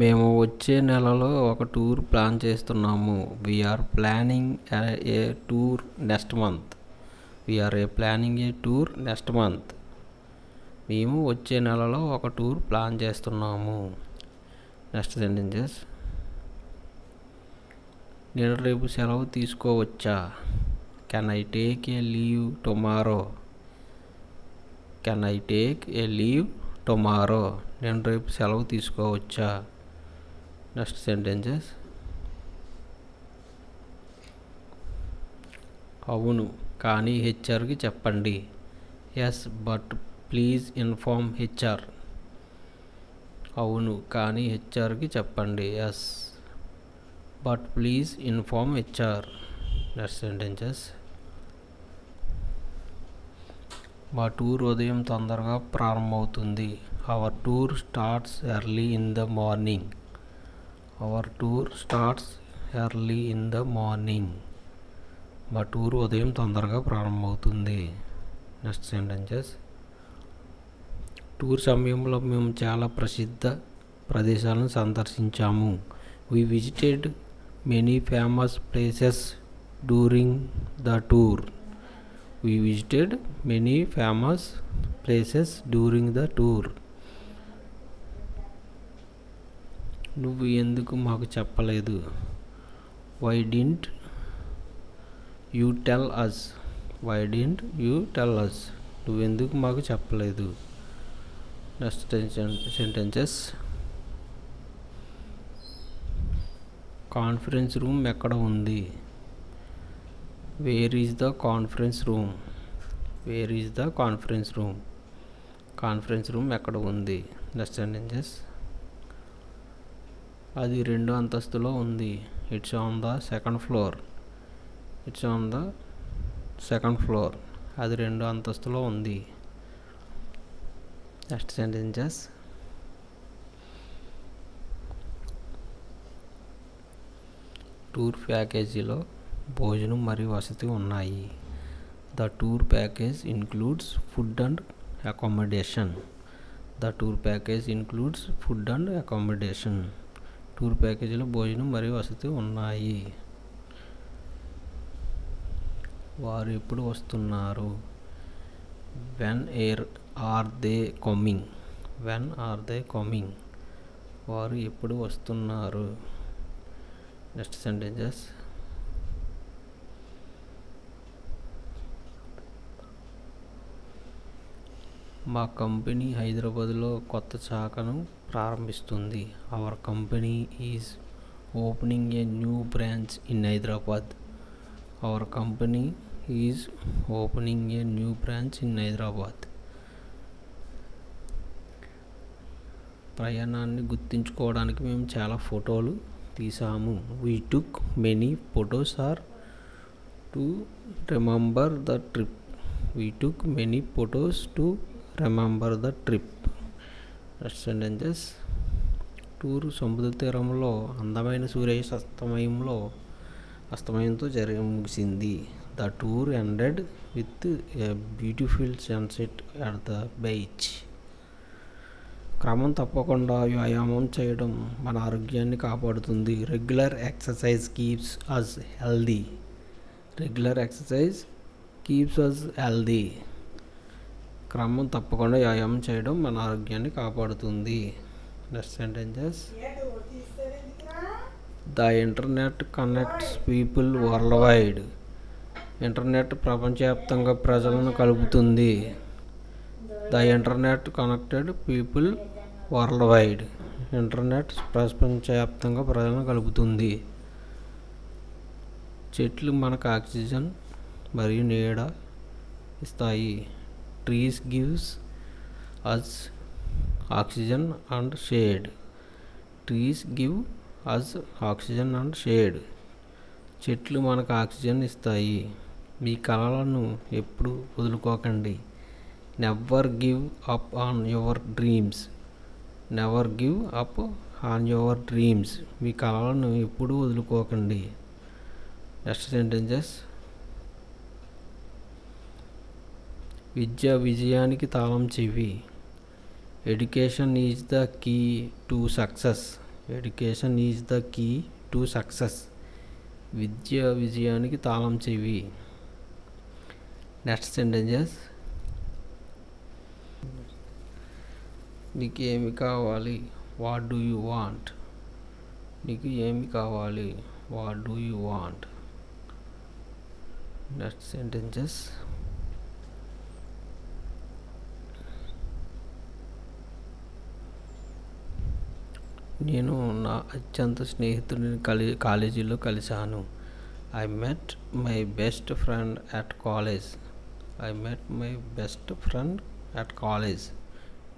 మేము వచ్చే నెలలో ఒక టూర్ ప్లాన్ చేస్తున్నాము. We're planning a tour next month. మేము వచ్చే నెలలో ఒక టూర్ ప్లాన్ చేస్తున్నాము. Next sentences. నేను రేపు సెలవు తీసుకోవచ్చా? Can I take a leave tomorrow? నేను రేపు సెలవు తీసుకోవచ్చా? Next sentences. అవును, కానీ హెచ్ఆర్కి చెప్పండి. Yes but please inform HR. అవును, కానీ హెచ్ఆర్కి చెప్పండి. Yes but please inform HR. Next sentences. మా టూర్ ఉదయం తొందరగా ప్రారంభమవుతుంది. Our tour starts early in the morning. మా టూర్ ఉదయం తొందరగా ప్రారంభమవుతుంది. Next sentences. టూర్ సమయంలో మేము చాలా ప్రసిద్ధ ప్రదేశాలను సందర్శించాము. We visited many famous places during the tour. నువ్వు ఎందుకు మాకు చెప్పలేదు? Why didn't you tell us? నువ్వు ఎందుకు మాకు చెప్పలేదు? Next sentences. కాన్ఫరెన్స్ రూమ్ ఎక్కడ ఉంది? Where is the conference room? Conference room ఎక్కడ ఉంది? Next sentences. అది 2వ అంతస్తులో ఉంది. It's on the second floor. అది 2వ అంతస్తులో ఉంది. Next sentences. టూర్ ప్యాకేజీలో భోజనం మరియు వసతి ఉన్నాయి. The tour package includes food and accommodation. Tour ప్యాకేజీలో భోజనం మరియు వసతి ఉన్నాయి. వారు ఎప్పుడు వస్తున్నారు? When are they coming? వారు ఎప్పుడు వస్తున్నారు? Next sentences. మా కంపెనీ హైదరాబాద్లో కొత్త శాఖను ప్రారంభిస్తుంది. Our company is opening a new branch in Hyderabad. ప్రయాణాన్ని గుర్తుంచుకోవడానికి మేము చాలా ఫోటోలు తీసాము. We took many photos to remember the trip. Next sentences. Tour సముద్ర తీరంలో అందమైన అస్తమయంతో ముగిసింది. The tour ended with a beautiful sunset at the beach. క్రమం తప్పకుండా వ్యాయామం చేయడం మన ఆరోగ్యాన్ని కాపాడుతుంది. Regular exercise keeps us healthy. క్రమం తప్పకుండా వ్యాయామం చేయడం మన ఆరోగ్యాన్ని కాపాడుతుంది. Next sentences. The internet connects people world wide. Internet ప్రపంచవ్యాప్తంగా ప్రజలను కలుపుతుంది. The internet connected people world wide. Internet ప్రపంచవ్యాప్తంగా ప్రజలను కలుపుతుంది. చెట్లు మనకు ఆక్సిజన్ మరియు నీడ ఇస్తాయి. Trees gives us oxygen and shade. చెట్లు మనకు ఆక్సిజన్ ఇస్తాయి. మీ కలలను ఎప్పుడు వదులుకోకండి. Never give up on your dreams. మీ కలలను ఎప్పుడు వదులుకోకండి. Next sentences. విద్య విజయానికి తాళం చెవి. Education is the key to success. Education is the key to success. విద్య విజయానికి తాళం చెవి. Next sentences. నీకు ఏమి కావాలి? What do you want? నీకు ఏమి కావాలి? What do you want? Next sentences. నేను నా అత్యంత స్నేహితుడిని కాలేజీలో కలిశాను. I met my best friend at college. I met my best friend at college.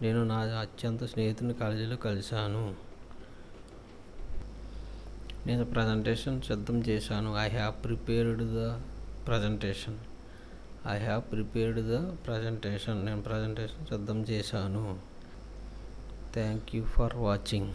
నేను నా అత్యంత స్నేహితుడిని కాలేజీలో కలిశాను. నేను ప్రజెంటేషన్ సిద్ధం చేశాను. I have prepared the presentation. I have prepared the presentation. నేను ప్రజెంటేషన్ సిద్ధం చేశాను. Thank you for watching.